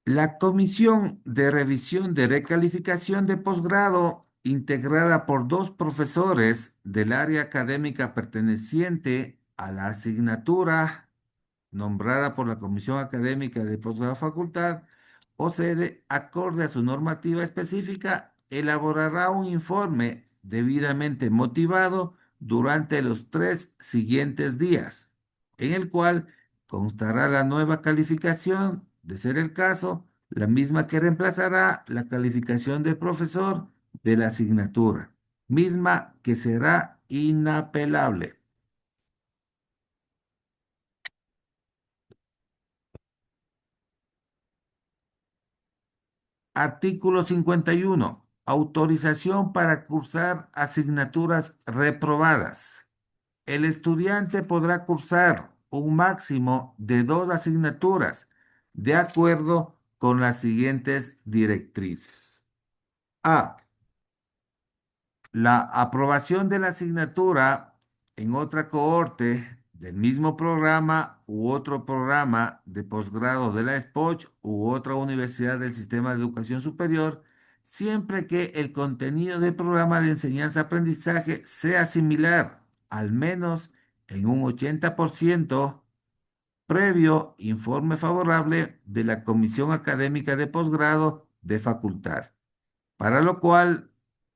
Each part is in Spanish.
La Comisión de Revisión de Recalificación de Posgrado, integrada por dos profesores del área académica perteneciente a la asignatura nombrada por la Comisión Académica de Posgrado Facultad o sede, acorde a su normativa específica, elaborará un informe debidamente motivado durante los 3 siguientes días, en el cual constará la nueva calificación, de ser el caso, la misma que reemplazará la calificación del profesor de la asignatura, misma que será inapelable. Artículo 51. Autorización para cursar asignaturas reprobadas. El estudiante podrá cursar un máximo de 2 asignaturas, de acuerdo con las siguientes directrices. A. La aprobación de la asignatura en otra cohorte del mismo programa u otro programa de posgrado de la SPOCH u otra universidad del sistema de educación superior, siempre que el contenido del programa de enseñanza-aprendizaje sea similar, al menos en un 80%, previo informe favorable de la Comisión Académica de Posgrado de Facultad, para lo cual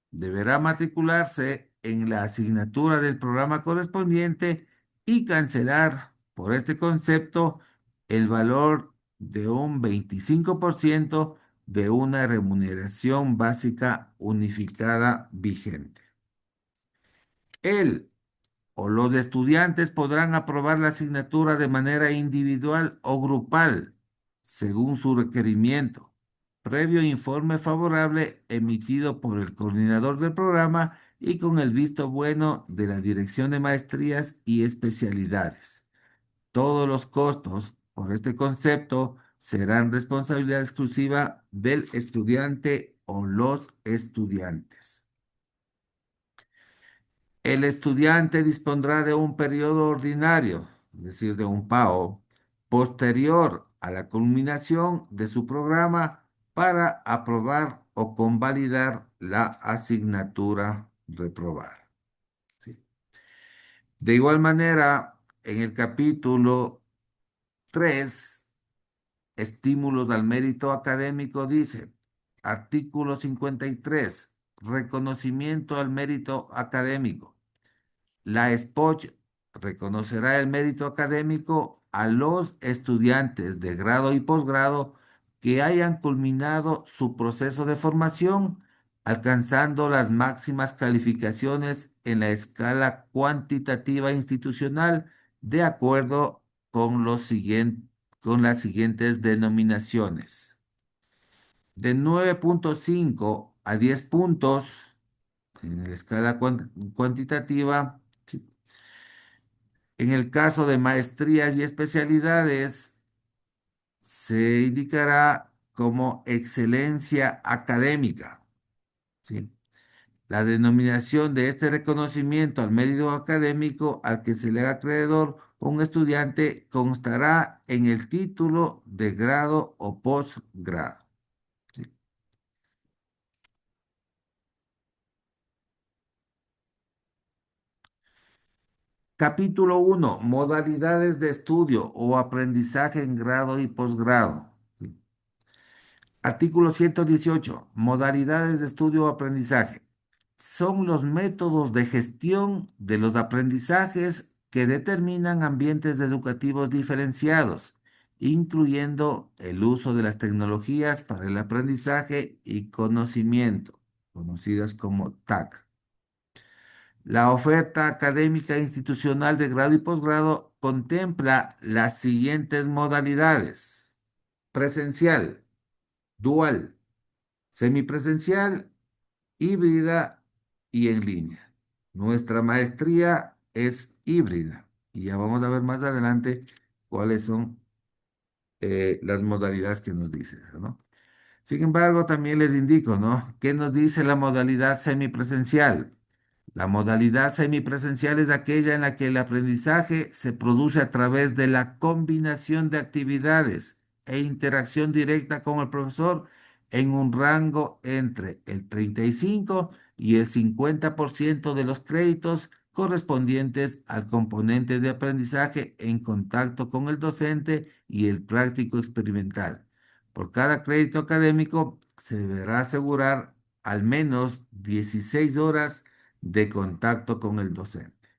deberá matricularse en la asignatura del programa correspondiente y cancelar por este concepto el valor de un 25% de una remuneración básica unificada vigente. Él o los estudiantes podrán aprobar la asignatura de manera individual o grupal, según su requerimiento, previo informe favorable emitido por el coordinador del programa y con el visto bueno de la Dirección de Maestrías y Especialidades. Todos los costos por este concepto serán responsabilidad exclusiva del estudiante o los estudiantes. El estudiante dispondrá de un periodo ordinario, es decir, de un PAO, posterior a la culminación de su programa para aprobar o convalidar la asignatura reprobada. ¿Sí? De igual manera, en el capítulo 3, estímulos al mérito académico, dice, artículo 53, reconocimiento al mérito académico. La SPOCH reconocerá el mérito académico a los estudiantes de grado y posgrado que hayan culminado su proceso de formación, alcanzando las máximas calificaciones en la escala cuantitativa institucional de acuerdo con con las siguientes denominaciones. De 9,5 a 10 puntos en la escala cuantitativa. ¿Sí? En el caso de maestrías y especialidades, se indicará como excelencia académica. ¿Sí? La denominación de este reconocimiento al mérito académico al que se le haga acreedor un estudiante constará en el título de grado o posgrado. ¿Sí? Capítulo 1. Modalidades de estudio o aprendizaje en grado y posgrado. ¿Sí? Artículo 118. Modalidades de estudio o aprendizaje. Son los métodos de gestión de los aprendizajes que determinan ambientes educativos diferenciados, incluyendo el uso de las tecnologías para el aprendizaje y conocimiento, conocidas como TAC. La oferta académica institucional de grado y posgrado contempla las siguientes modalidades: presencial, dual, semipresencial, híbrida y en línea. Nuestra maestría es híbrida y ya vamos a ver más adelante cuáles son las modalidades que nos dice, ¿no? Sin embargo, también les indico, ¿no? ¿Qué nos dice la modalidad semipresencial? La modalidad semipresencial es aquella en la que el aprendizaje se produce a través de la combinación de actividades e interacción directa con el profesor en un rango entre el 35 y el 50% de los créditos correspondientes al componente de aprendizaje en contacto con el docente y el práctico experimental. Por cada crédito académico se deberá asegurar al menos 16 horas de contacto con el docente.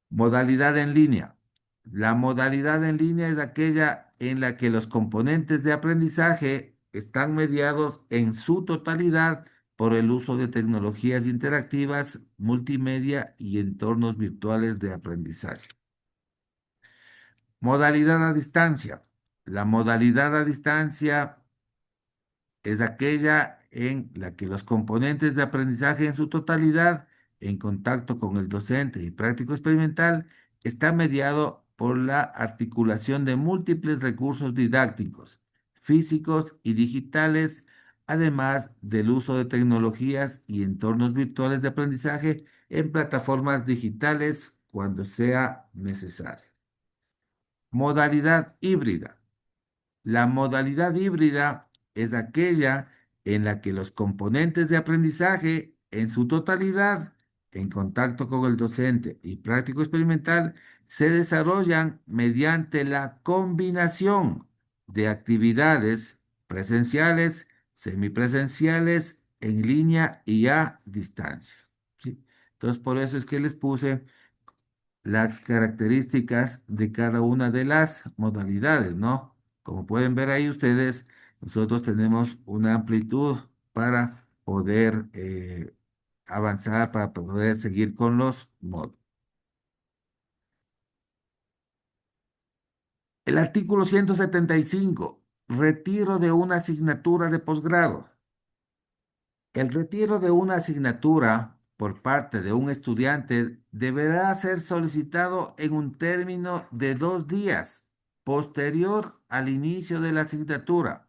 Modalidad en línea. La modalidad en línea es aquella en la que los componentes de aprendizaje están mediados en su totalidad por el uso de tecnologías interactivas, multimedia y entornos virtuales de aprendizaje. Modalidad a distancia. La modalidad a distancia es aquella en la que los componentes de aprendizaje en su totalidad, en contacto con el docente y práctico experimental, está mediado por la articulación de múltiples recursos didácticos, físicos y digitales, además del uso de tecnologías y entornos virtuales de aprendizaje en plataformas digitales cuando sea necesario. Modalidad híbrida. La modalidad híbrida es aquella en la que los componentes de aprendizaje en su totalidad, en contacto con el docente y práctico experimental, se desarrollan mediante la combinación de actividades presenciales, semipresenciales, en línea y a distancia. ¿Sí? Entonces, por eso es que les puse las características de cada una de las modalidades, ¿no? Como pueden ver ahí ustedes, nosotros tenemos una amplitud para poder avanzar, para poder seguir con los modos. El artículo 175, retiro de una asignatura de posgrado. El retiro de una asignatura por parte de un estudiante deberá ser solicitado en un término de 2 días posterior al inicio de la asignatura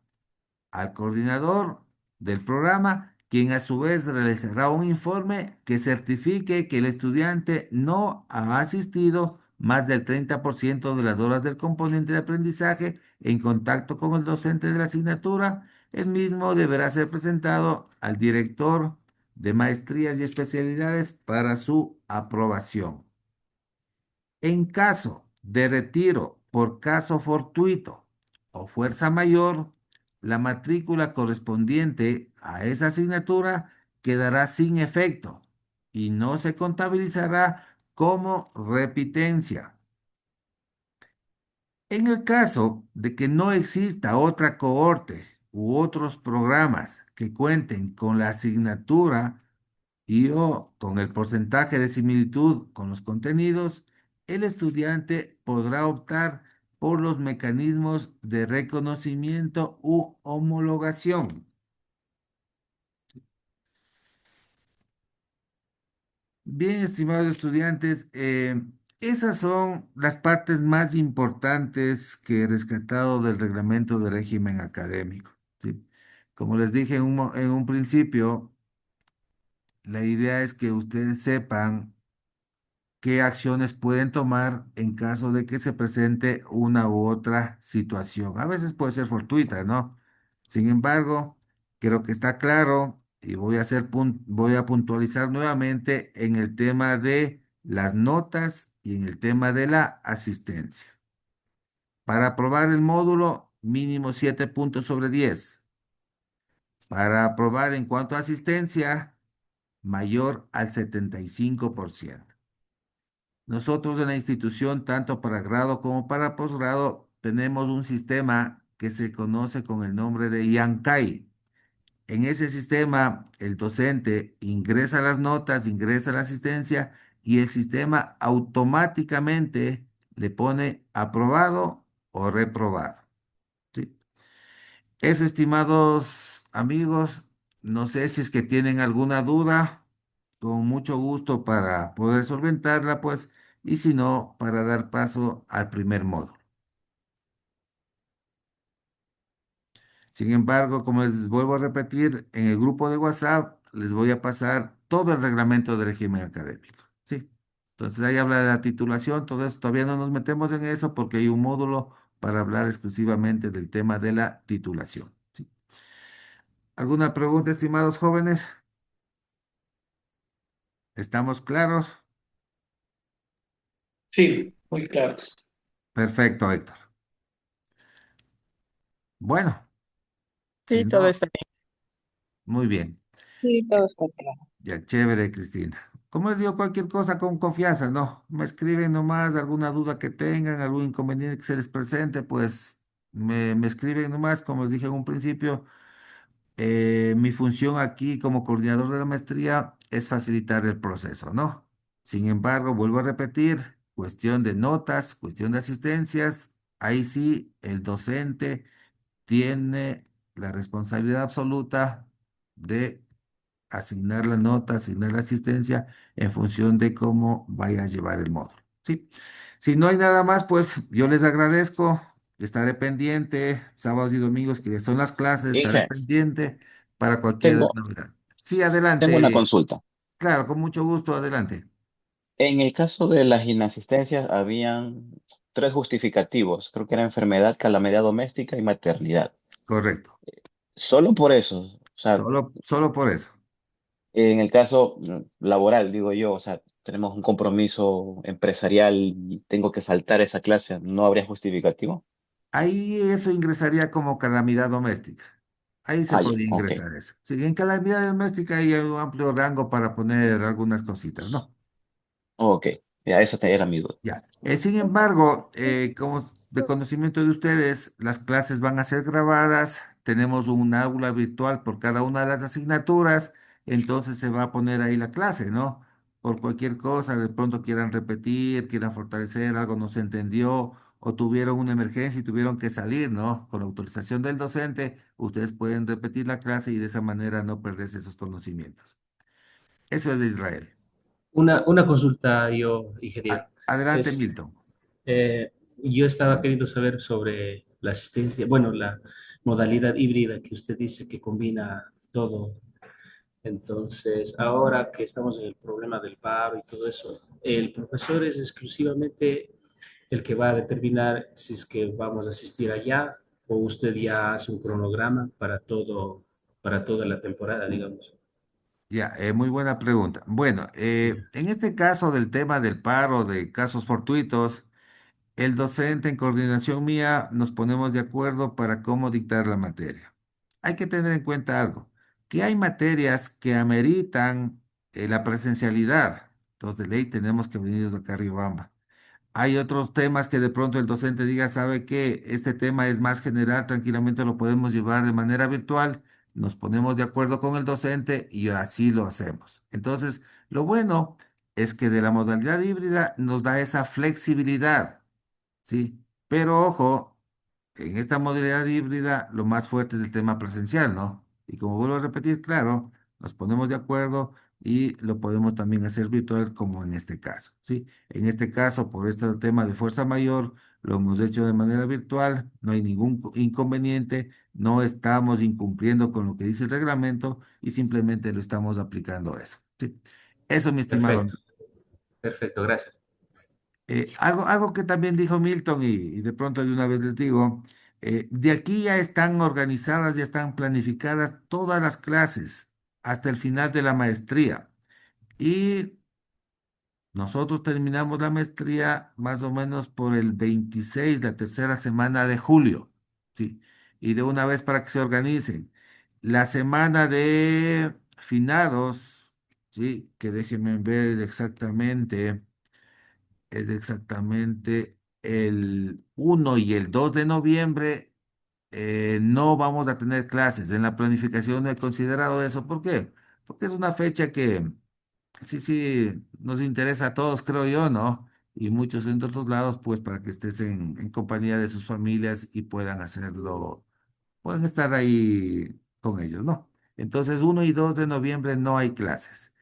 al coordinador del programa, quien a su vez realizará un informe que certifique que el estudiante no ha asistido más del 30% de las horas del componente de aprendizaje en contacto con el docente de la asignatura. El mismo deberá ser presentado al director de maestrías y especialidades para su aprobación. En caso de retiro por caso fortuito o fuerza mayor, la matrícula correspondiente a esa asignatura quedará sin efecto y no se contabilizará como repitencia. En el caso de que no exista otra cohorte u otros programas que cuenten con la asignatura y o con el porcentaje de similitud con los contenidos, el estudiante podrá optar por los mecanismos de reconocimiento u homologación. Bien, estimados estudiantes, esas son las partes más importantes que he rescatado del reglamento de régimen académico. ¿Sí? Como les dije en un principio, la idea es que ustedes sepan qué acciones pueden tomar en caso de que se presente una u otra situación. A veces puede ser fortuita, ¿no? Sin embargo, creo que está claro y voy a puntualizar nuevamente en el tema de las notas y en el tema de la asistencia. Para aprobar el módulo, mínimo 7 puntos sobre 10. Para aprobar en cuanto a asistencia, mayor al 75%. Nosotros en la institución, tanto para grado como para posgrado, tenemos un sistema que se conoce con el nombre de Yancai. En ese sistema, el docente ingresa las notas, ingresa la asistencia y el sistema automáticamente le pone aprobado o reprobado. ¿Sí? Eso, estimados amigos, no sé si es que tienen alguna duda, con mucho gusto para poder solventarla, pues, y si no, para dar paso al primer módulo. Sin embargo, como les vuelvo a repetir, en el grupo de WhatsApp les voy a pasar todo el reglamento de régimen académico. Sí. Entonces ahí habla de la titulación, todo eso. Todavía no nos metemos en eso porque hay un módulo para hablar exclusivamente del tema de la titulación. ¿Sí? ¿Alguna pregunta, estimados jóvenes? ¿Estamos claros? Sí, muy claro. Perfecto, Héctor. Bueno, si Sí, todo no, está bien. muy bien. Sí, todo está claro. Ya, chévere, Cristina. Como les digo, cualquier cosa con confianza, ¿no? Me escriben nomás alguna duda que tengan, algún inconveniente que se les presente, pues me escriben nomás, como les dije en un principio. Mi función aquí como coordinador de la maestría es facilitar el proceso, ¿no? Sin embargo, vuelvo a repetir, cuestión de notas, cuestión de asistencias, ahí sí el docente tiene la responsabilidad absoluta de asignar la nota, asignar la asistencia en función de cómo vaya a llevar el módulo. ¿Sí? Si no hay nada más, pues yo les agradezco. Estaré pendiente, sábados y domingos, que son las clases, estaré Inge, pendiente para cualquier tengo, novedad. Sí, tengo una adelante. consulta. Claro, con mucho gusto, adelante. En el caso de las inasistencias, habían tres justificativos. Creo que era enfermedad, calamidad doméstica y maternidad. Correcto. Solo por eso, o sea, Solo por eso. en el caso laboral, digo yo, o sea, tenemos un compromiso empresarial y tengo que faltar esa clase, ¿no habría justificativo? Ahí eso ingresaría como calamidad doméstica. Ahí se Ah, ya, podría ok, ingresar eso. Sí, en calamidad doméstica hay un amplio rango para poner algunas cositas, ¿no? ok, ya, era mi duda. Ya. Sin embargo, como de conocimiento de ustedes, las clases van a ser grabadas, tenemos un aula virtual por cada una de las asignaturas, entonces se va a poner ahí la clase, ¿no? Por cualquier cosa, de pronto quieran repetir, quieran fortalecer, algo no se entendió o tuvieron una emergencia y tuvieron que salir, ¿no? Con la autorización del docente, ustedes pueden repetir la clase y de esa manera no perderse esos conocimientos. Eso es de Israel. Una consulta yo, ingeniero. Adelante, Es, Milton. yo estaba queriendo saber sobre la asistencia, bueno, la modalidad híbrida que usted dice que combina todo. Entonces, ahora que estamos en el problema del paro y todo eso, ¿el profesor es exclusivamente el que va a determinar si es que vamos a asistir allá o usted ya hace un cronograma para todo, para toda la temporada, digamos? Ya, muy buena pregunta. Bueno, en este caso del tema del paro, de casos fortuitos, el docente en coordinación mía nos ponemos de acuerdo para cómo dictar la materia. Hay que tener en cuenta algo, que hay materias que ameritan la presencialidad. Entonces, de ley tenemos que venir desde acá a Riobamba. Hay otros temas que de pronto el docente diga, sabe que este tema es más general, tranquilamente lo podemos llevar de manera virtual, nos ponemos de acuerdo con el docente y así lo hacemos. Entonces, lo bueno es que de la modalidad híbrida nos da esa flexibilidad, ¿sí? Pero ojo, en esta modalidad híbrida lo más fuerte es el tema presencial, ¿no? Y como vuelvo a repetir, claro, nos ponemos de acuerdo y lo podemos también hacer virtual como en este caso, ¿sí? En este caso, por este tema de fuerza mayor, lo hemos hecho de manera virtual, no hay ningún inconveniente, no estamos incumpliendo con lo que dice el reglamento y simplemente lo estamos aplicando eso, ¿sí? Eso, mi estimado. Perfecto, perfecto, gracias. Algo que también dijo Milton y de pronto de una vez les digo, de aquí ya están organizadas, ya están planificadas todas las clases hasta el final de la maestría. Y nosotros terminamos la maestría más o menos por el 26, la tercera semana de julio. ¿Sí? Y de una vez para que se organicen. La semana de finados, ¿sí? Que déjenme ver exactamente. Es exactamente el 1 y el 2 de noviembre. No vamos a tener clases. En la planificación no he considerado eso. ¿Por qué? Porque es una fecha que sí, sí, nos interesa a todos, creo yo, ¿no? Y muchos en otros lados, pues para que estés en compañía de sus familias y puedan hacerlo, pueden estar ahí con ellos, ¿no? Entonces, 1 y 2 de noviembre no hay clases.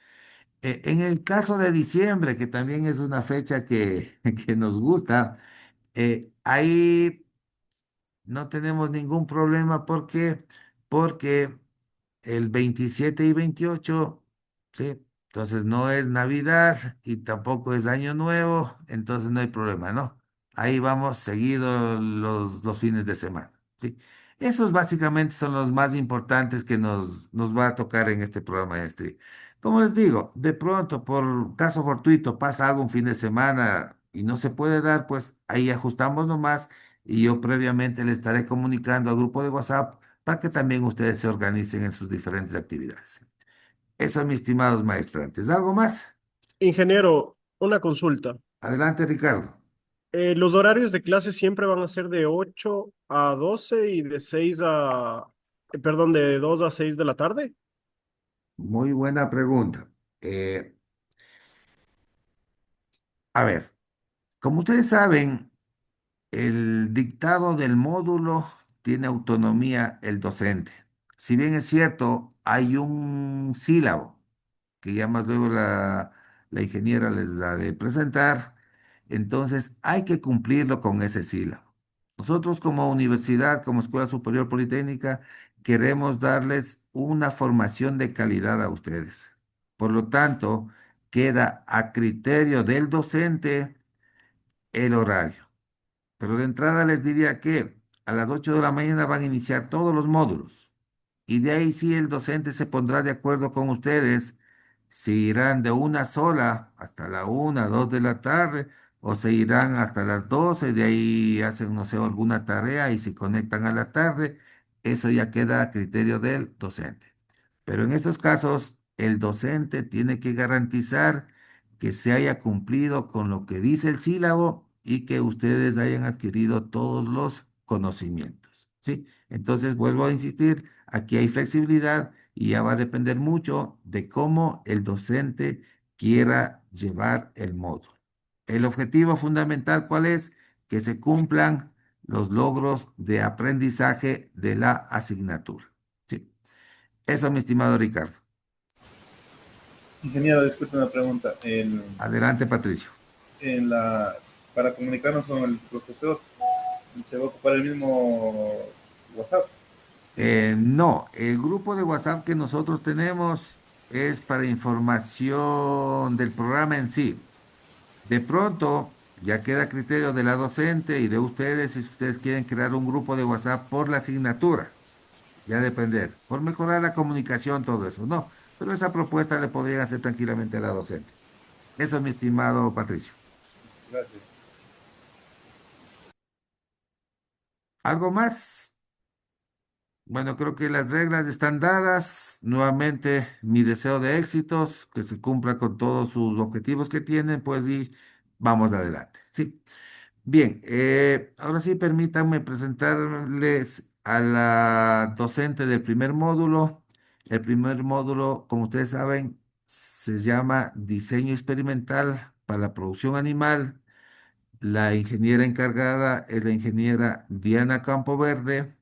En el caso de diciembre, que también es una fecha que, que nos gusta, ahí no tenemos ningún problema. ¿Por qué? Porque el 27 y 28, ¿sí? Entonces no es Navidad y tampoco es Año Nuevo, entonces no hay problema, ¿no? Ahí vamos seguido los fines de semana. ¿Sí? Esos básicamente son los más importantes que nos va a tocar en este programa de Street. Como les digo, de pronto, por caso fortuito, pasa algo un fin de semana y no se puede dar, pues ahí ajustamos nomás y yo previamente le estaré comunicando al grupo de WhatsApp para que también ustedes se organicen en sus diferentes actividades. Eso, mis estimados maestrantes. ¿Algo más? Ingeniero, una consulta. Adelante, Ricardo. ¿Los horarios de clase siempre van a ser de 8 a 12 y de 6 a, perdón, de 2 a 6 de la tarde? Muy buena pregunta. Eh, a ver, como ustedes saben, el dictado del módulo tiene autonomía el docente. Si bien es cierto, hay un sílabo que ya más luego la ingeniera les da de presentar, entonces hay que cumplirlo con ese sílabo. Nosotros como universidad, como Escuela Superior Politécnica, queremos darles una formación de calidad a ustedes. Por lo tanto, queda a criterio del docente el horario. Pero de entrada les diría que a las 8 de la mañana van a iniciar todos los módulos. Y de ahí sí el docente se pondrá de acuerdo con ustedes si irán de una sola hasta la 1, 2 de la tarde o se irán hasta las 12, de ahí hacen, no sé, alguna tarea y se conectan a la tarde. Eso ya queda a criterio del docente. Pero en estos casos, el docente tiene que garantizar que se haya cumplido con lo que dice el sílabo y que ustedes hayan adquirido todos los conocimientos. ¿Sí? Entonces, vuelvo a insistir, aquí hay flexibilidad y ya va a depender mucho de cómo el docente quiera llevar el módulo. El objetivo fundamental, ¿cuál es? Que se cumplan los logros de aprendizaje de la asignatura. ¿Sí? Eso, mi estimado Ricardo. Ingeniero, disculpe una pregunta. Adelante, Patricio. En la, para comunicarnos con el profesor, ¿se va a ocupar el mismo WhatsApp? No, el grupo de WhatsApp que nosotros tenemos es para información del programa en sí. De pronto, ya queda a criterio de la docente y de ustedes si ustedes quieren crear un grupo de WhatsApp por la asignatura. Ya depender, por mejorar la comunicación, todo eso. No, pero esa propuesta le podrían hacer tranquilamente a la docente. Eso, mi estimado Patricio. Gracias. ¿Algo más? Bueno, creo que las reglas están dadas. Nuevamente, mi deseo de éxitos, que se cumpla con todos sus objetivos que tienen, pues y vamos adelante. Sí. Bien, ahora sí permítanme presentarles a la docente del primer módulo. El primer módulo, como ustedes saben, se llama Diseño Experimental para la Producción Animal. La ingeniera encargada es la ingeniera Diana Campoverde.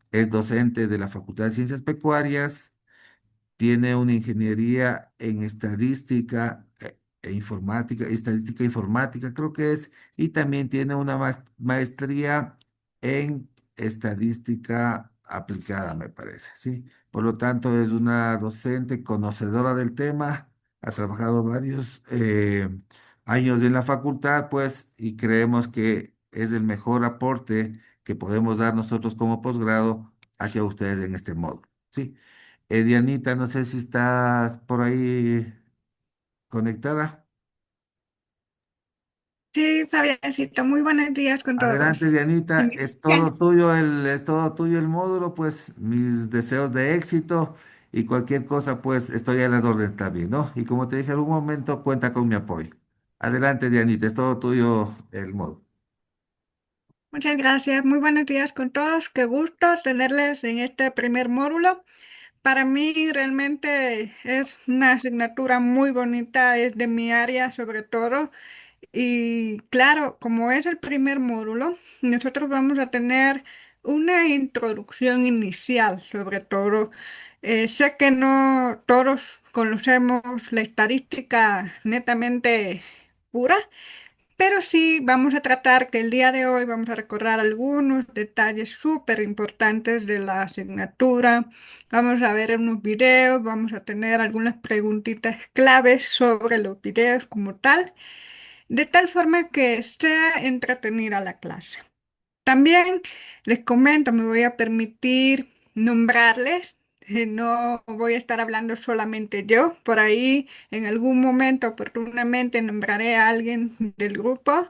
Es docente de la Facultad de Ciencias Pecuarias, tiene una ingeniería en estadística estadística informática, creo que es, y también tiene una maestría en estadística aplicada, me parece, ¿sí? Por lo tanto, es una docente conocedora del tema, ha trabajado varios años en la facultad, pues, y creemos que es el mejor aporte que podemos dar nosotros como posgrado hacia ustedes en este módulo, ¿sí? Dianita, no sé si estás por ahí conectada. Sí, Fabiancito, muy buenos días con todos. Adelante, Dianita, Ya. es todo tuyo el módulo, pues mis deseos de éxito y cualquier cosa, pues estoy a las órdenes también, ¿no? Y como te dije en algún momento, cuenta con mi apoyo. Adelante, Dianita, es todo tuyo el módulo. Muchas gracias, muy buenos días con todos. Qué gusto tenerles en este primer módulo. Para mí realmente es una asignatura muy bonita, es de mi área sobre todo. Y claro, como es el primer módulo, nosotros vamos a tener una introducción inicial sobre todo. Sé que no todos conocemos la estadística netamente pura, pero sí vamos a tratar que el día de hoy vamos a recordar algunos detalles súper importantes de la asignatura. Vamos a ver unos videos, vamos a tener algunas preguntitas claves sobre los videos como tal. de tal forma que sea entretenida la clase. También les comento, me voy a permitir nombrarles. No voy a estar hablando solamente yo. Por ahí, en algún momento, oportunamente, nombraré a alguien del grupo.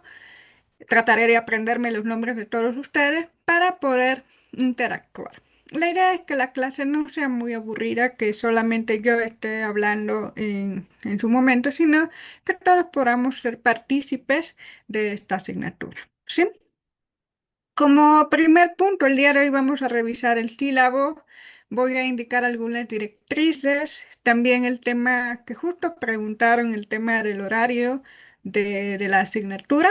Trataré de aprenderme los nombres de todos ustedes para poder interactuar. La idea es que la clase no sea muy aburrida, que solamente yo esté hablando en su momento, sino que todos podamos ser partícipes de esta asignatura. ¿Sí? Como primer punto, el día de hoy vamos a revisar el sílabo. Voy a indicar algunas directrices, también el tema que justo preguntaron, el tema del horario de la asignatura.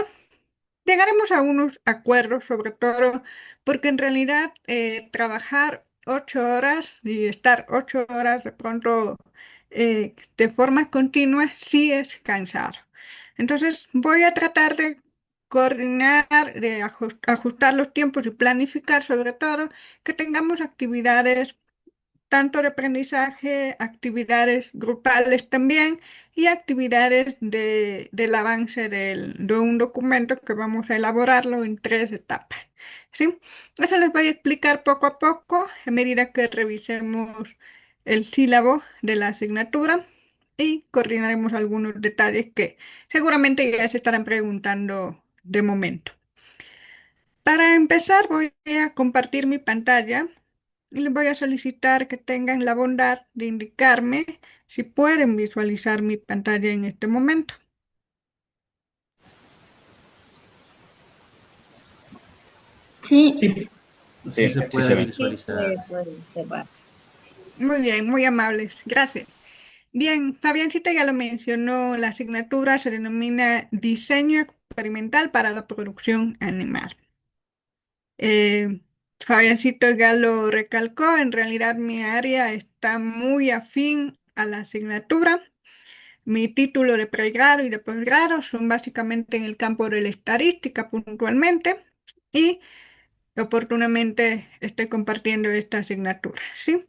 Llegaremos a unos acuerdos, sobre todo, porque en realidad trabajar 8 horas y estar 8 horas de pronto de forma continua sí es cansado. Entonces voy a tratar de coordinar, de ajustar los tiempos y planificar sobre todo que tengamos actividades tanto de aprendizaje, actividades grupales también y actividades del avance de un documento que vamos a elaborarlo en 3 etapas. ¿Sí? Eso les voy a explicar poco a poco a medida que revisemos el sílabo de la asignatura y coordinaremos algunos detalles que seguramente ya se estarán preguntando de momento. Para empezar, voy a compartir mi pantalla y les voy a solicitar que tengan la bondad de indicarme si pueden visualizar mi pantalla en este momento. Sí, Sí, sí Sí, se sí se puede ve. sí, visualizar. puede observar. Muy bien, muy amables. Gracias. Bien, Fabiancita ya lo mencionó, la asignatura se denomina Diseño Experimental para la Producción Animal. Eh, Fabiancito ya lo recalcó, en realidad mi área está muy afín a la asignatura. Mi título de pregrado y de posgrado son básicamente en el campo de la estadística puntualmente y oportunamente estoy compartiendo esta asignatura, ¿sí?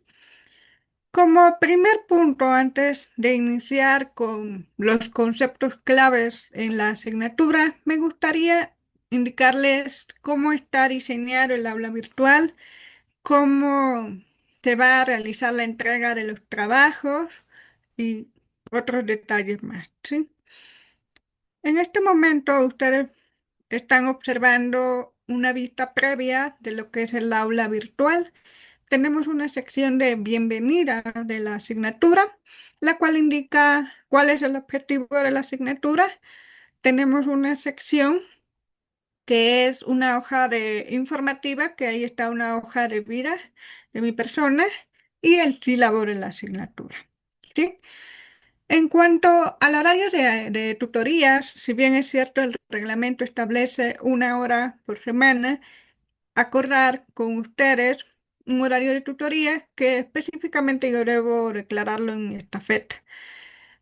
Como primer punto, antes de iniciar con los conceptos claves en la asignatura, me gustaría indicarles cómo está diseñado el aula virtual, cómo se va a realizar la entrega de los trabajos y otros detalles más, ¿sí? En este momento ustedes están observando una vista previa de lo que es el aula virtual. Tenemos una sección de bienvenida de la asignatura, la cual indica cuál es el objetivo de la asignatura. Tenemos una sección que es una hoja de informativa, que ahí está una hoja de vida de mi persona y el sílabo de la asignatura. ¿Sí? En cuanto al horario de tutorías, si bien es cierto el reglamento establece 1 hora por semana, acordar con ustedes un horario de tutoría que específicamente yo debo declararlo en mi estafeta.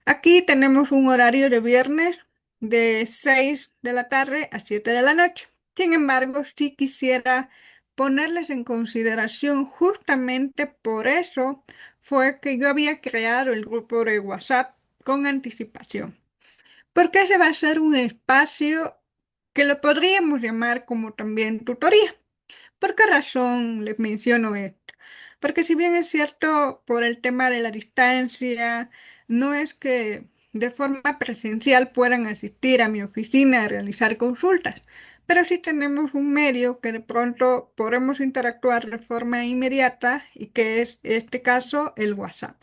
Aquí tenemos un horario de viernes de 6 de la tarde a 7 de la noche. Sin embargo, sí quisiera ponerles en consideración justamente por eso fue que yo había creado el grupo de WhatsApp con anticipación. Porque ese va a ser un espacio que lo podríamos llamar como también tutoría. ¿Por qué razón les menciono esto? Porque si bien es cierto por el tema de la distancia, no es que de forma presencial puedan asistir a mi oficina a realizar consultas, pero sí tenemos un medio que de pronto podemos interactuar de forma inmediata y que es este caso el WhatsApp.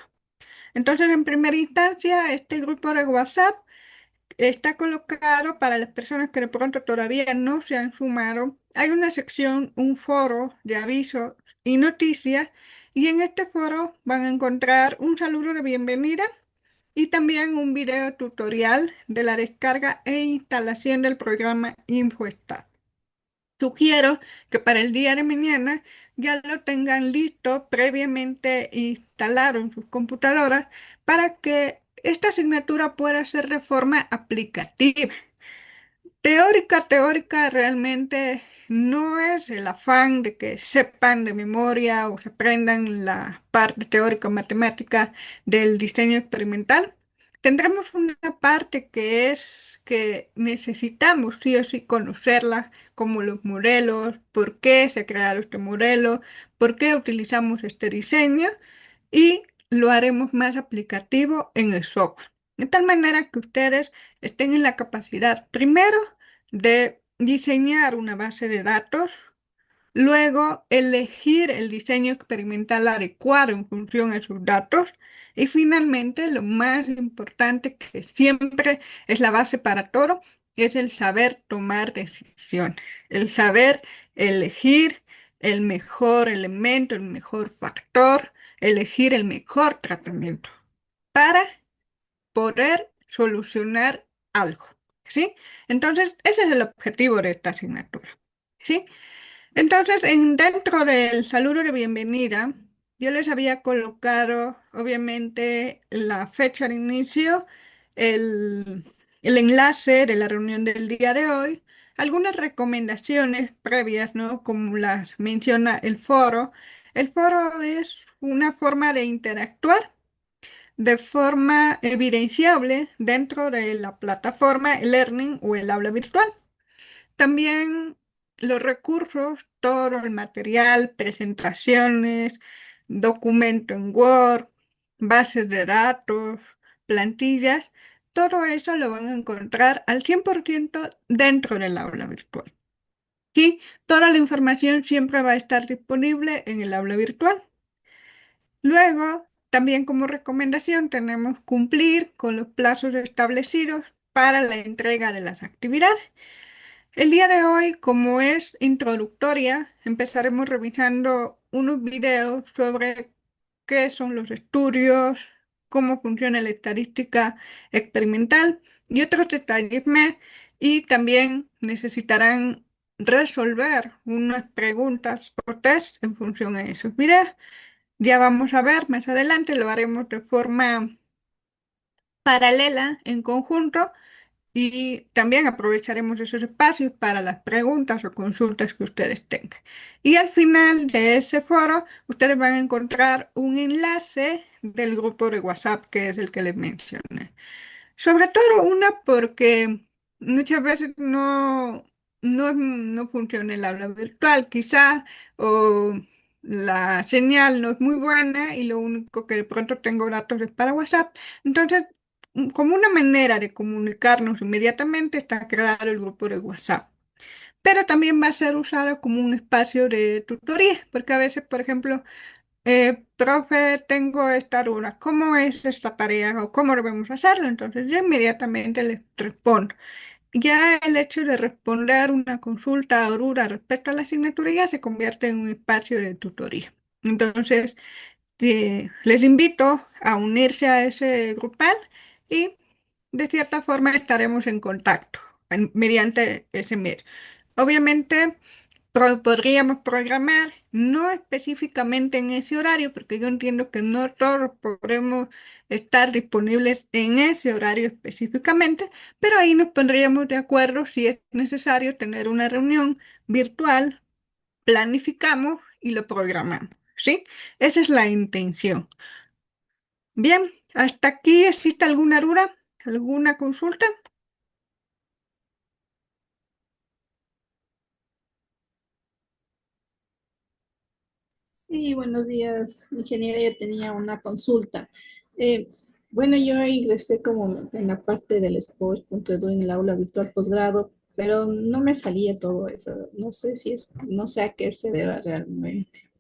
Entonces, en primera instancia, este grupo de WhatsApp está colocado para las personas que de pronto todavía no se han sumado. Hay una sección, un foro de avisos y noticias, y en este foro van a encontrar un saludo de bienvenida y también un video tutorial de la descarga e instalación del programa InfoStat. Sugiero que para el día de mañana ya lo tengan listo previamente instalado en sus computadoras para que esta asignatura pueda ser de forma aplicativa. Teórica, realmente no es el afán de que sepan de memoria o se aprendan la parte teórica matemática del diseño experimental, tendremos una parte que es que necesitamos sí o sí conocerla, como los modelos, por qué se crearon este modelo, por qué utilizamos este diseño y lo haremos más aplicativo en el software. De tal manera que ustedes estén en la capacidad, primero, de diseñar una base de datos. Luego, elegir el diseño experimental adecuado en función a sus datos. Y finalmente, lo más importante que siempre es la base para todo, es el saber tomar decisiones, el saber elegir el mejor elemento, el mejor factor, elegir el mejor tratamiento para poder solucionar algo. ¿Sí? Entonces, ese es el objetivo de esta asignatura. ¿Sí? Entonces, dentro del saludo de bienvenida, yo les había colocado, obviamente, la fecha de inicio, el, el enlace de la reunión del día de hoy, algunas recomendaciones previas, ¿no? Como las menciona el foro. El foro es una forma de interactuar de forma evidenciable dentro de la plataforma e-learning o el aula virtual. También los recursos, todo el material, presentaciones, documento en Word, bases de datos, plantillas, todo eso lo van a encontrar al 100% dentro del aula virtual. Sí, toda la información siempre va a estar disponible en el aula virtual. Luego, también como recomendación, tenemos cumplir con los plazos establecidos para la entrega de las actividades. El día de hoy, como es introductoria, empezaremos revisando unos videos sobre qué son los estudios, cómo funciona la estadística experimental y otros detalles más. Y también necesitarán resolver unas preguntas o test en función a esos videos. Ya vamos a ver más adelante, lo haremos de forma paralela, en conjunto y también aprovecharemos esos espacios para las preguntas o consultas que ustedes tengan. Y al final de ese foro, ustedes van a encontrar un enlace del grupo de WhatsApp, que es el que les mencioné. Sobre todo una porque muchas veces no funciona el aula virtual, quizá, o la señal no es muy buena y lo único que de pronto tengo datos es para WhatsApp. Entonces, como una manera de comunicarnos inmediatamente está creado el grupo de WhatsApp. Pero también va a ser usado como un espacio de tutoría, porque a veces, por ejemplo, profe, tengo esta duda, ¿cómo es esta tarea o cómo debemos hacerlo? Entonces yo inmediatamente les respondo. Ya el hecho de responder una consulta o duda respecto a la asignatura ya se convierte en un espacio de tutoría. Entonces, les invito a unirse a ese grupal y de cierta forma estaremos en contacto mediante ese medio. Obviamente, podríamos programar, no específicamente en ese horario, porque yo entiendo que no todos podremos estar disponibles en ese horario específicamente, pero ahí nos pondríamos de acuerdo si es necesario tener una reunión virtual, planificamos y lo programamos, ¿sí? Esa es la intención. Bien, ¿hasta aquí existe alguna duda? ¿Alguna consulta? Sí, buenos días, ingeniera. Yo tenía una consulta. Eh, bueno, yo ingresé como en la parte del Sport.edu en el aula virtual posgrado, pero no me salía todo eso. No sé si es, no sé a qué se deba realmente.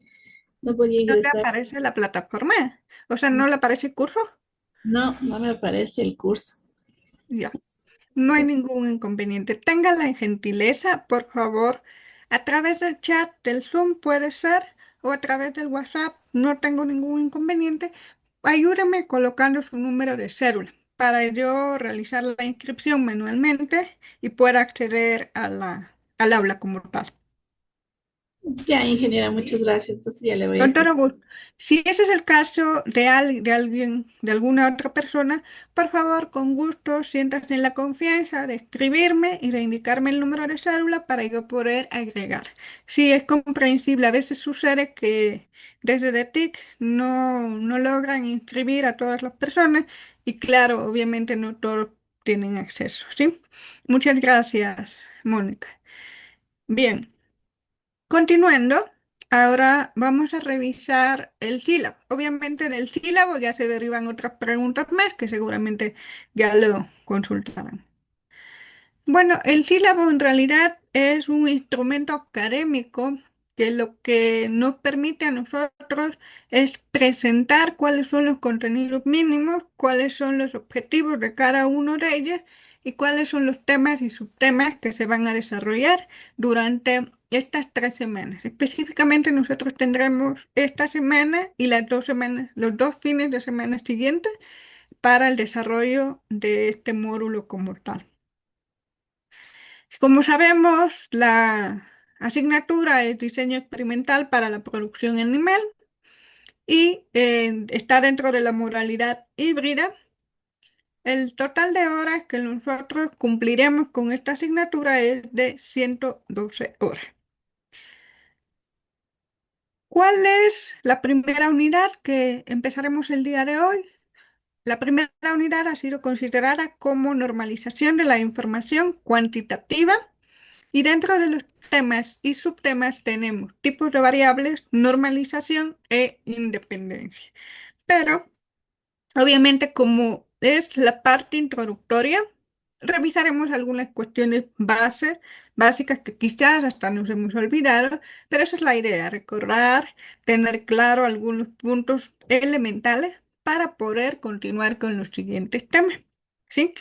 No podía ¿No te ingresar. aparece la plataforma? O sea, ¿no le aparece el curso? No, no me aparece el curso. Ya. No hay Sí. ningún inconveniente. Tenga la gentileza, por favor, a través del chat del Zoom puede ser, o a través del WhatsApp, no tengo ningún inconveniente. Ayúdame colocando su número de cédula para yo realizar la inscripción manualmente y pueda acceder a al aula como tal. Ya, ingeniera, muchas gracias. Entonces ya le voy a Con hacer. todo gusto. Si ese es el caso de alguien, de alguna otra persona, por favor, con gusto, siéntase en la confianza de escribirme y de indicarme el número de cédula para yo poder agregar. Sí, es comprensible. A veces sucede que desde The TIC no logran inscribir a todas las personas y claro, obviamente no todos tienen acceso, ¿sí? Muchas gracias, Mónica. Bien. Continuando, ahora vamos a revisar el sílabo. Obviamente del sílabo ya se derivan otras preguntas más que seguramente ya lo consultarán. Bueno, el sílabo en realidad es un instrumento académico que lo que nos permite a nosotros es presentar cuáles son los contenidos mínimos, cuáles son los objetivos de cada uno de ellos y cuáles son los temas y subtemas que se van a desarrollar durante estas 3 semanas. Específicamente nosotros tendremos esta semana y las 2 semanas, los 2 fines de semana siguientes para el desarrollo de este módulo como tal. Como sabemos, la asignatura es diseño experimental para la producción animal y está dentro de la modalidad híbrida. El total de horas que nosotros cumpliremos con esta asignatura es de 112 horas. ¿Cuál es la primera unidad que empezaremos el día de hoy? La primera unidad ha sido considerada como normalización de la información cuantitativa. Y dentro de los temas y subtemas tenemos tipos de variables, normalización e independencia. Pero, obviamente, como es la parte introductoria, revisaremos algunas cuestiones básicas que quizás hasta nos hemos olvidado, pero esa es la idea, recordar, tener claro algunos puntos elementales para poder continuar con los siguientes temas. ¿Sí?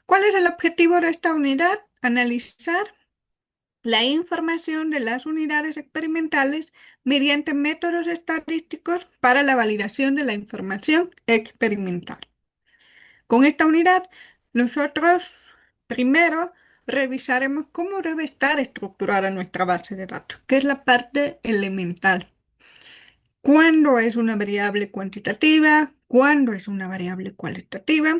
¿Cuál es el objetivo de esta unidad? Analizar la información de las unidades experimentales mediante métodos estadísticos para la validación de la información experimental. Con esta unidad, nosotros primero revisaremos cómo debe estar estructurada nuestra base de datos, que es la parte elemental. ¿Cuándo es una variable cuantitativa? ¿Cuándo es una variable cualitativa?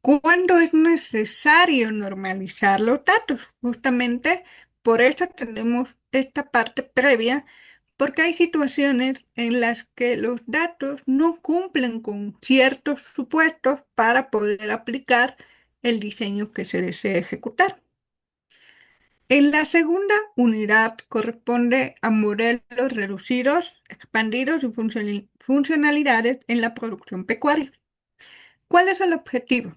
¿Cuándo es necesario normalizar los datos? Justamente por eso tenemos esta parte previa, porque hay situaciones en las que los datos no cumplen con ciertos supuestos para poder aplicar el diseño que se desea ejecutar. En la segunda unidad corresponde a modelos reducidos, expandidos y funcionalidades en la producción pecuaria. ¿Cuál es el objetivo?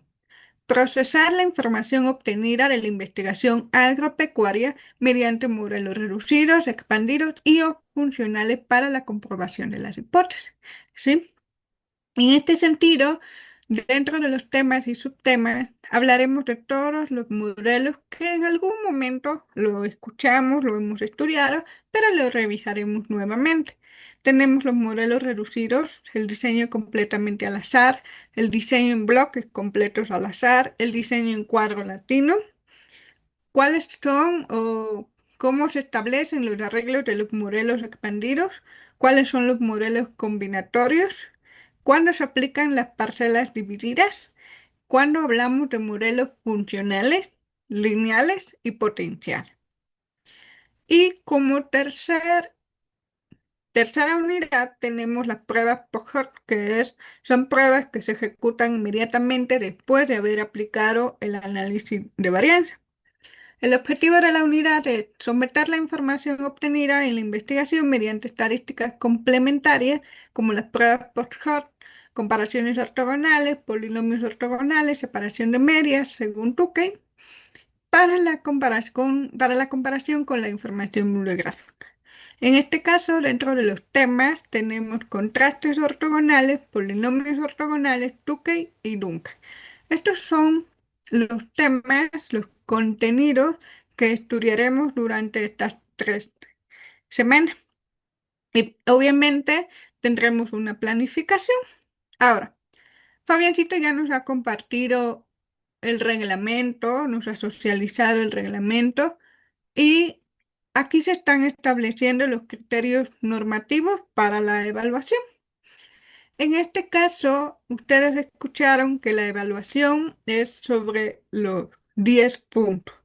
Procesar la información obtenida de la investigación agropecuaria mediante modelos reducidos, expandidos y o funcionales para la comprobación de las hipótesis. ¿Sí? En este sentido, dentro de los temas y subtemas, hablaremos de todos los modelos que en algún momento lo escuchamos, lo hemos estudiado, pero lo revisaremos nuevamente. Tenemos los modelos reducidos, el diseño completamente al azar, el diseño en bloques completos al azar, el diseño en cuadro latino. ¿Cuáles son o cómo se establecen los arreglos de los modelos expandidos? ¿Cuáles son los modelos combinatorios? ¿Cuándo se aplican las parcelas divididas? ¿Cuándo hablamos de modelos funcionales, lineales y potenciales? Y como tercera unidad tenemos las pruebas post-hoc, son pruebas que se ejecutan inmediatamente después de haber aplicado el análisis de varianza. El objetivo de la unidad es someter la información obtenida en la investigación mediante estadísticas complementarias como las pruebas post-hoc, comparaciones ortogonales, polinomios ortogonales, separación de medias según Tukey, para la comparación con la información bibliográfica. En este caso, dentro de los temas tenemos contrastes ortogonales, polinomios ortogonales, Tukey y Duncan. Estos son los temas, los contenidos que estudiaremos durante estas 3 semanas. Y obviamente tendremos una planificación. Ahora, Fabiancito ya nos ha compartido el reglamento, nos ha socializado el reglamento y aquí se están estableciendo los criterios normativos para la evaluación. En este caso, ustedes escucharon que la evaluación es sobre los 10 puntos.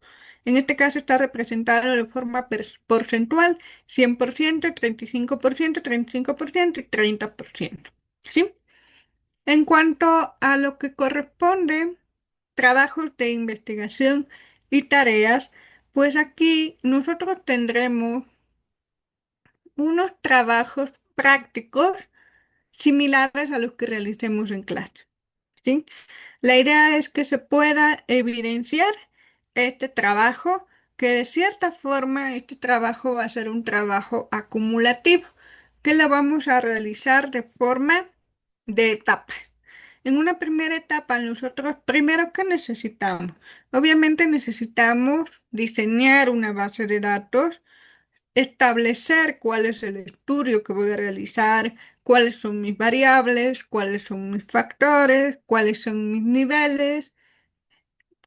En este caso está representado de forma porcentual, 100%, 35%, 35% y 30%. ¿Sí? En cuanto a lo que corresponde, trabajos de investigación y tareas, pues aquí nosotros tendremos unos trabajos prácticos similares a los que realicemos en clase. ¿Sí? La idea es que se pueda evidenciar este trabajo, que de cierta forma este trabajo va a ser un trabajo acumulativo, que lo vamos a realizar de forma de etapas. En una primera etapa, nosotros primero, ¿qué necesitamos? Obviamente necesitamos diseñar una base de datos, establecer cuál es el estudio que voy a realizar, cuáles son mis variables, cuáles son mis factores, cuáles son mis niveles,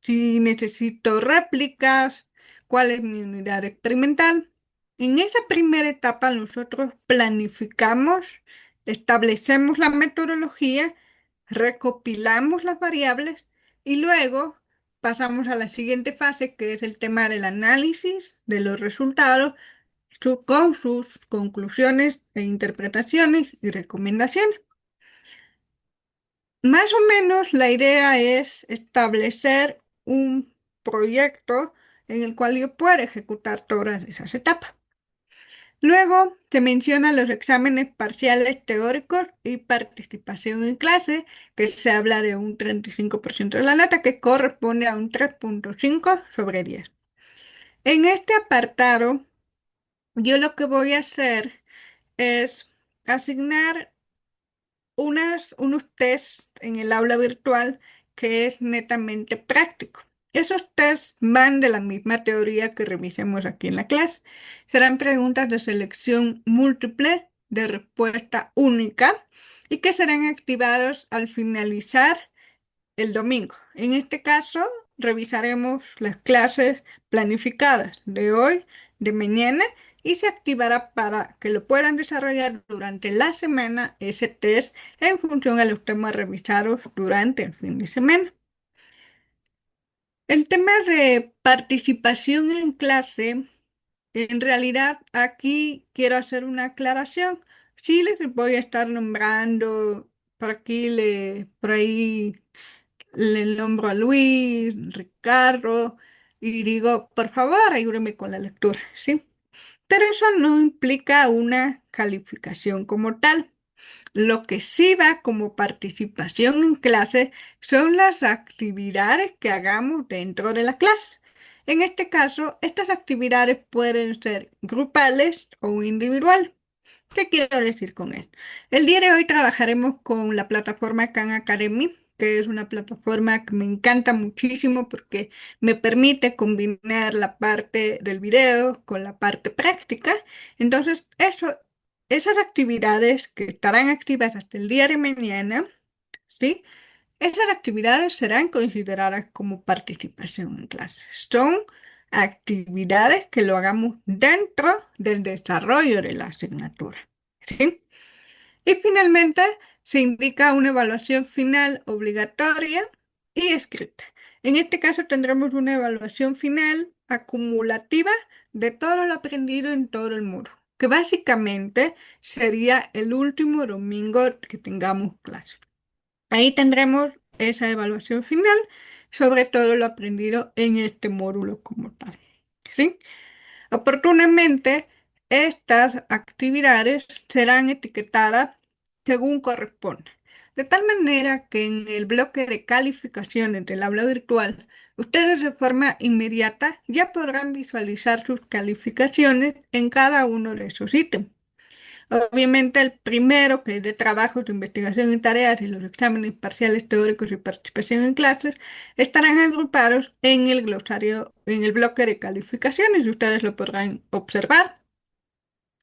si necesito réplicas, cuál es mi unidad experimental. En esa primera etapa nosotros planificamos, establecemos la metodología, recopilamos las variables y luego pasamos a la siguiente fase, que es el tema del análisis de los resultados con sus conclusiones e interpretaciones y recomendaciones. Más o menos la idea es establecer un proyecto en el cual yo pueda ejecutar todas esas etapas. Luego se mencionan los exámenes parciales teóricos y participación en clase, que se habla de un 35% de la nota, que corresponde a un 3,5 sobre 10. En este apartado, yo lo que voy a hacer es asignar unos tests en el aula virtual que es netamente práctico. Esos tests van de la misma teoría que revisemos aquí en la clase. Serán preguntas de selección múltiple de respuesta única y que serán activados al finalizar el domingo. En este caso, revisaremos las clases planificadas de hoy, de mañana, y se activará para que lo puedan desarrollar durante la semana ese test en función a los temas revisados durante el fin de semana. El tema de participación en clase, en realidad aquí quiero hacer una aclaración. Sí les voy a estar nombrando por aquí, por ahí le nombro a Luis, Ricardo, y digo, por favor, ayúdeme con la lectura, ¿sí? Pero eso no implica una calificación como tal. Lo que sí va como participación en clase son las actividades que hagamos dentro de la clase. En este caso, estas actividades pueden ser grupales o individuales. ¿Qué quiero decir con esto? El día de hoy trabajaremos con la plataforma Khan Academy, que es una plataforma que me encanta muchísimo porque me permite combinar la parte del video con la parte práctica. Entonces, esas actividades que estarán activas hasta el día de mañana, ¿sí? Esas actividades serán consideradas como participación en clase. Son actividades que lo hagamos dentro del desarrollo de la asignatura. ¿Sí? Y finalmente se indica una evaluación final obligatoria y escrita. En este caso tendremos una evaluación final acumulativa de todo lo aprendido en todo el módulo, que básicamente sería el último domingo que tengamos clase. Ahí tendremos esa evaluación final sobre todo lo aprendido en este módulo como tal. ¿Sí? Oportunamente, estas actividades serán etiquetadas según corresponda, de tal manera que en el bloque de calificaciones del aula virtual, ustedes de forma inmediata ya podrán visualizar sus calificaciones en cada uno de esos ítems. Obviamente el primero, que es de trabajos de investigación y tareas y los exámenes parciales teóricos y participación en clases, estarán agrupados en el glosario, en el bloque de calificaciones y ustedes lo podrán observar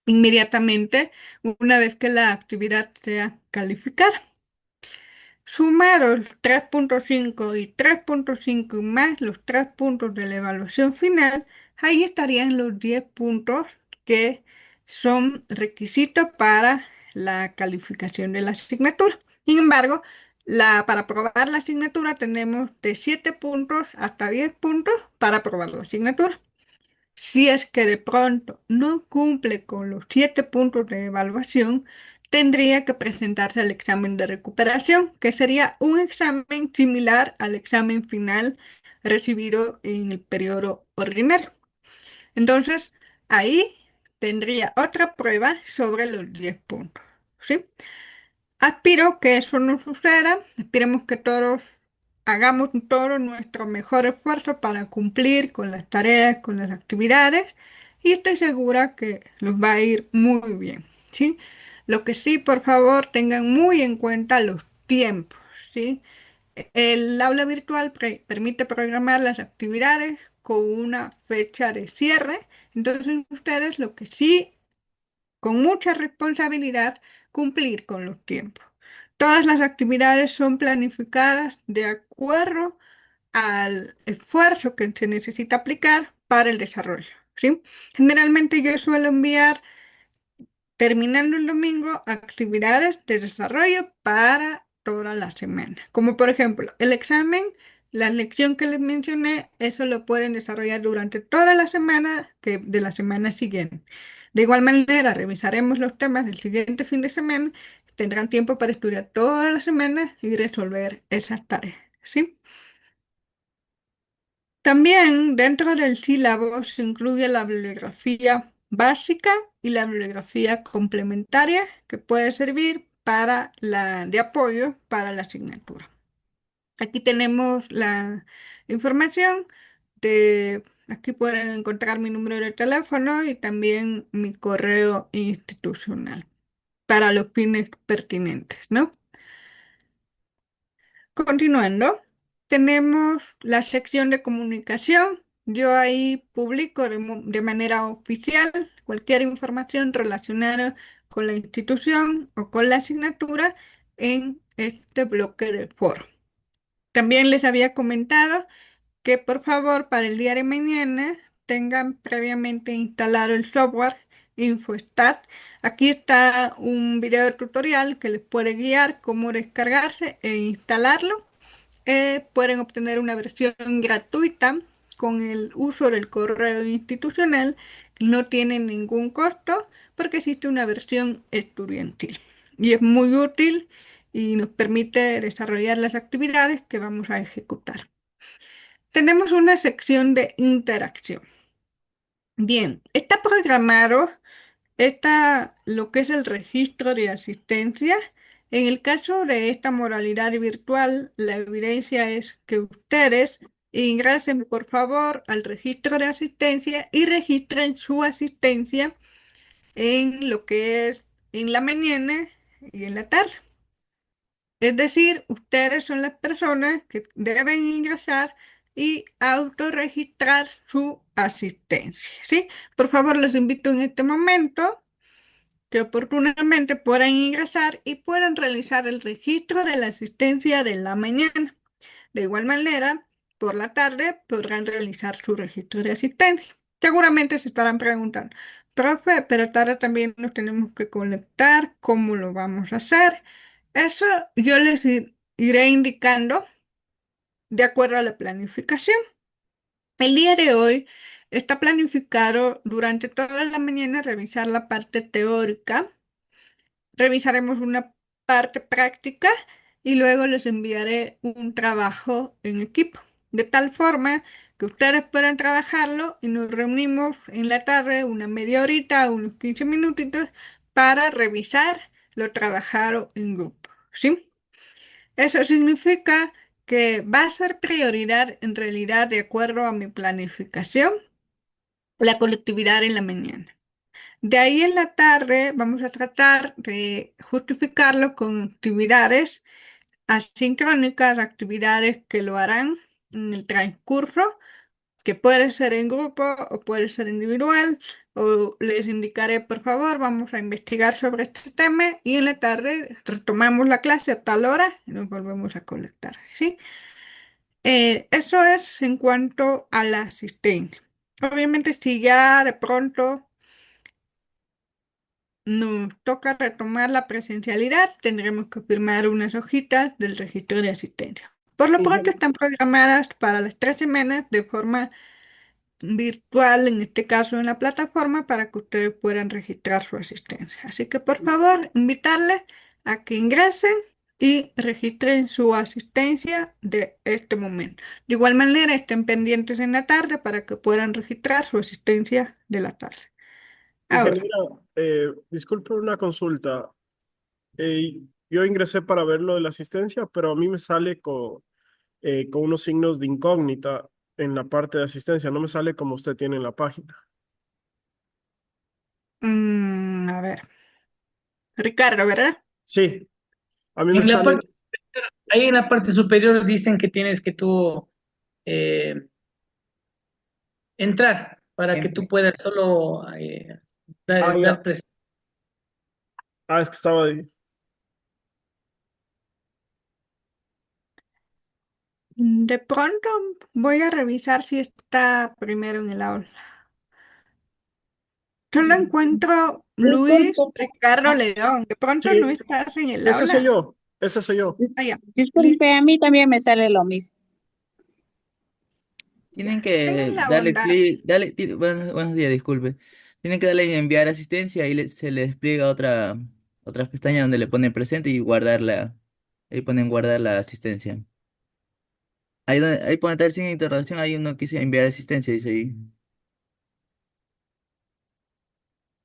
inmediatamente una vez que la actividad sea calificada. Sumados 3,5 y 3,5 más los 3 puntos de la evaluación final, ahí estarían los 10 puntos que son requisitos para la calificación de la asignatura. Sin embargo, para aprobar la asignatura tenemos de 7 puntos hasta 10 puntos para aprobar la asignatura. Si es que de pronto no cumple con los 7 puntos de evaluación, tendría que presentarse al examen de recuperación, que sería un examen similar al examen final recibido en el periodo ordinario. Entonces, ahí tendría otra prueba sobre los 10 puntos, ¿sí? Aspiro que eso no suceda. Esperemos que todos hagamos todo nuestro mejor esfuerzo para cumplir con las tareas, con las actividades, y estoy segura que los va a ir muy bien, ¿sí? Lo que sí, por favor, tengan muy en cuenta los tiempos, ¿sí? El aula virtual permite programar las actividades con una fecha de cierre. Entonces ustedes lo que sí, con mucha responsabilidad, cumplir con los tiempos. Todas las actividades son planificadas de acuerdo al esfuerzo que se necesita aplicar para el desarrollo, ¿sí? Generalmente yo suelo enviar, terminando el domingo, actividades de desarrollo para toda la semana. Como por ejemplo, el examen, la lección que les mencioné, eso lo pueden desarrollar durante toda la semana de la semana siguiente. De igual manera, revisaremos los temas del siguiente fin de semana. Tendrán tiempo para estudiar toda la semana y resolver esas tareas, ¿sí? También dentro del sílabo se incluye la bibliografía básica y la bibliografía complementaria que puede servir para de apoyo para la asignatura. Aquí tenemos la información aquí pueden encontrar mi número de teléfono y también mi correo institucional para los fines pertinentes, ¿no? Continuando, tenemos la sección de comunicación. Yo ahí publico de manera oficial cualquier información relacionada con la institución o con la asignatura en este bloque de foro. También les había comentado que por favor para el día de mañana tengan previamente instalado el software InfoStat. Aquí está un video tutorial que les puede guiar cómo descargarse e instalarlo. Pueden obtener una versión gratuita con el uso del correo institucional. No tiene ningún costo porque existe una versión estudiantil y es muy útil y nos permite desarrollar las actividades que vamos a ejecutar. Tenemos una sección de interacción. Bien, está programado lo que es el registro de asistencia. En el caso de esta modalidad virtual, la evidencia es que ustedes ingresen por favor al registro de asistencia y registren su asistencia en lo que es en la mañana y en la tarde. Es decir, ustedes son las personas que deben ingresar y autorregistrar su asistencia, ¿sí? Por favor, les invito en este momento que oportunamente puedan ingresar y puedan realizar el registro de la asistencia de la mañana. De igual manera, por la tarde podrán realizar su registro de asistencia. Seguramente se estarán preguntando, profe, pero tarde también nos tenemos que conectar, ¿cómo lo vamos a hacer? Eso yo les iré indicando de acuerdo a la planificación. El día de hoy está planificado durante toda la mañana revisar la parte teórica. Revisaremos una parte práctica y luego les enviaré un trabajo en equipo, de tal forma que ustedes puedan trabajarlo y nos reunimos en la tarde una media horita, unos 15 minutitos para revisar lo trabajado en grupo, ¿sí? Eso significa que va a ser prioridad en realidad de acuerdo a mi planificación, la colectividad en la mañana. De ahí en la tarde vamos a tratar de justificarlo con actividades asincrónicas, actividades que lo harán en el transcurso, que puede ser en grupo o puede ser individual, o les indicaré, por favor, vamos a investigar sobre este tema y en la tarde retomamos la clase a tal hora y nos volvemos a conectar, ¿sí? Eso es en cuanto a la asistencia. Obviamente, si ya de pronto nos toca retomar la presencialidad, tendremos que firmar unas hojitas del registro de asistencia. Por lo pronto Ingeniero, están programadas para las 3 semanas de forma virtual, en este caso en la plataforma, para que ustedes puedan registrar su asistencia. Así que por favor, invitarles a que ingresen y registren su asistencia de este momento. De igual manera, estén pendientes en la tarde para que puedan registrar su asistencia de la tarde. Ahora. ingeniera, disculpe una consulta. Yo ingresé para ver lo de la asistencia, pero a mí me sale con unos signos de incógnita en la parte de asistencia. No me sale como usted tiene en la página. A ver, Ricardo, ¿verdad? Sí, a mí me En la sale. parte, ahí en la parte superior dicen que tienes que tú eh, entrar para que tú En- puedas solo Ah, dar ya. Ah, es que estaba ahí. De pronto voy a revisar si está primero en el aula. Solo encuentro Luis Disculpe, Ricardo León. De pronto no Sí, estás en el ese soy aula. yo. Ese soy yo. Ah, ya. disculpe, Listo. a mí también me sale lo mismo. Tienen Ya. Tengan que la darle bondad. clic, buenos días, disculpe. Tienen que darle en enviar asistencia y se le despliega otra pestaña donde le ponen presente y ahí ponen guardar la asistencia. Ahí pone tal signo de interrogación, hay uno que dice enviar asistencia, dice ahí.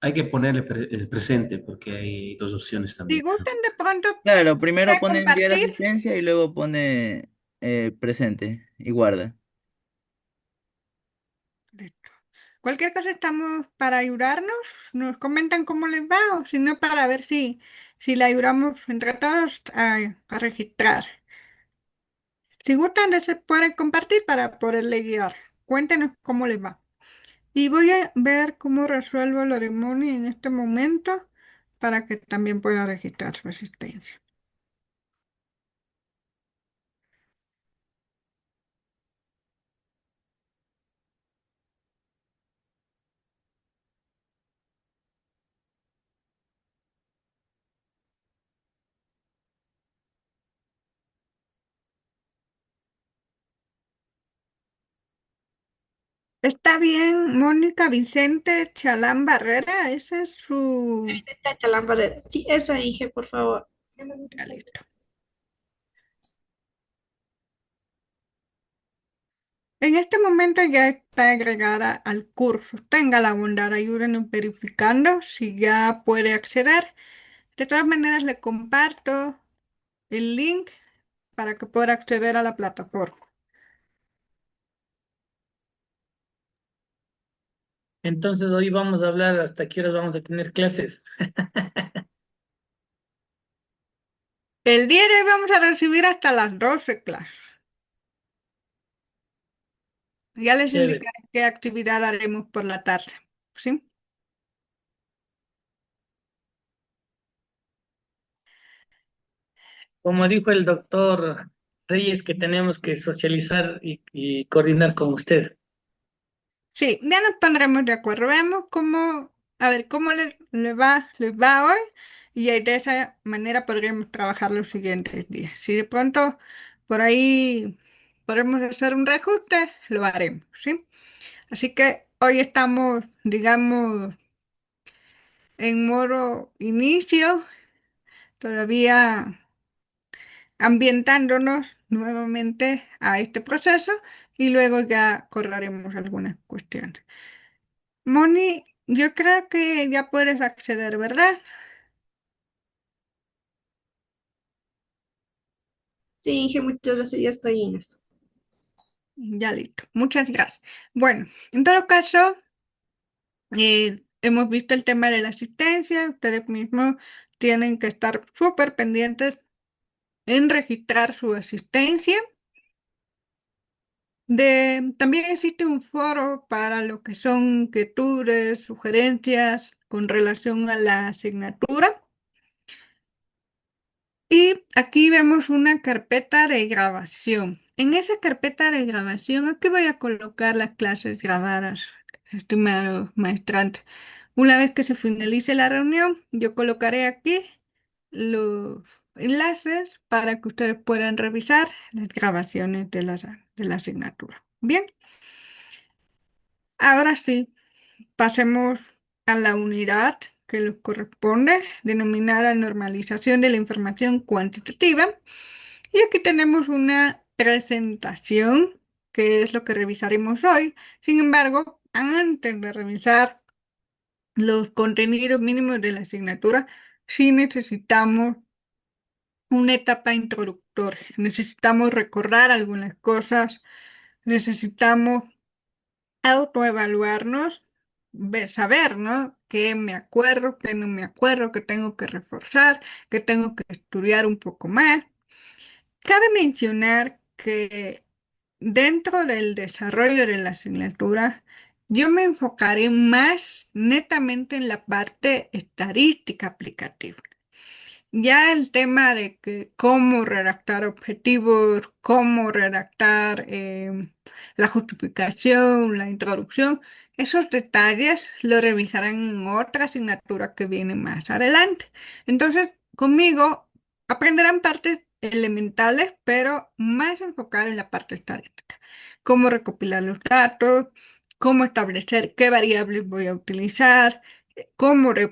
Hay que ponerle el presente porque hay dos opciones Si también. gustan de pronto Claro, primero puede pone enviar compartir. asistencia y luego pone presente y guarda. Listo. Cualquier cosa estamos para ayudarnos. Nos comentan cómo les va o si no para ver si le ayudamos entre todos a registrar. Si gustan, se pueden compartir para poderle guiar. Cuéntenos cómo les va. Y voy a ver cómo resuelvo lo de Moni en este momento para que también pueda registrar su asistencia. Está bien, Mónica Vicente Chalán Barrera, ese es su... Esta chalámpara. Sí, esa dije, por favor. Ya, listo. En este momento ya está agregada al curso. Tenga la bondad, ayúdenos verificando si ya puede acceder. De todas maneras, le comparto el link para que pueda acceder a la plataforma. Entonces hoy vamos a hablar hasta qué horas vamos a tener clases. El día de hoy vamos a recibir hasta las 12 clases. Ya les Chévere. indicaré qué actividad haremos por la tarde. ¿Sí? Como dijo el doctor Reyes, que tenemos que socializar y coordinar con usted. Sí, ya nos pondremos de acuerdo. Veamos cómo, a ver, cómo les va hoy y de esa manera podremos trabajar los siguientes días. Si de pronto por ahí podemos hacer un reajuste, lo haremos, ¿sí? Así que hoy estamos, digamos, en modo inicio, todavía ambientándonos nuevamente a este proceso y luego ya correremos algunas cuestiones. Moni, yo creo que ya puedes acceder, ¿verdad? Sí, Inge, muchas gracias, ya estoy en eso. Ya listo. Muchas gracias. Bueno, en todo caso, hemos visto el tema de la asistencia. Ustedes mismos tienen que estar súper pendientes en registrar su asistencia. También existe un foro para lo que son inquietudes, sugerencias con relación a la asignatura. Y aquí vemos una carpeta de grabación. En esa carpeta de grabación, aquí voy a colocar las clases grabadas estimado maestrante. Una vez que se finalice la reunión, yo colocaré aquí los enlaces para que ustedes puedan revisar las grabaciones de la asignatura. Bien, ahora sí, pasemos a la unidad que les corresponde, denominada normalización de la información cuantitativa. Y aquí tenemos una presentación, que es lo que revisaremos hoy. Sin embargo, antes de revisar los contenidos mínimos de la asignatura, sí necesitamos una etapa introductoria. Necesitamos recordar algunas cosas, necesitamos autoevaluarnos, saber, ¿no? Qué me acuerdo, qué no me acuerdo, qué tengo que reforzar, qué tengo que estudiar un poco más. Cabe mencionar que dentro del desarrollo de la asignatura, yo me enfocaré más netamente en la parte estadística aplicativa. Ya el tema de que cómo redactar objetivos, cómo redactar la justificación, la introducción, esos detalles lo revisarán en otra asignatura que viene más adelante. Entonces, conmigo aprenderán partes elementales, pero más enfocadas en la parte estadística. Cómo recopilar los datos, cómo establecer qué variables voy a utilizar, cómo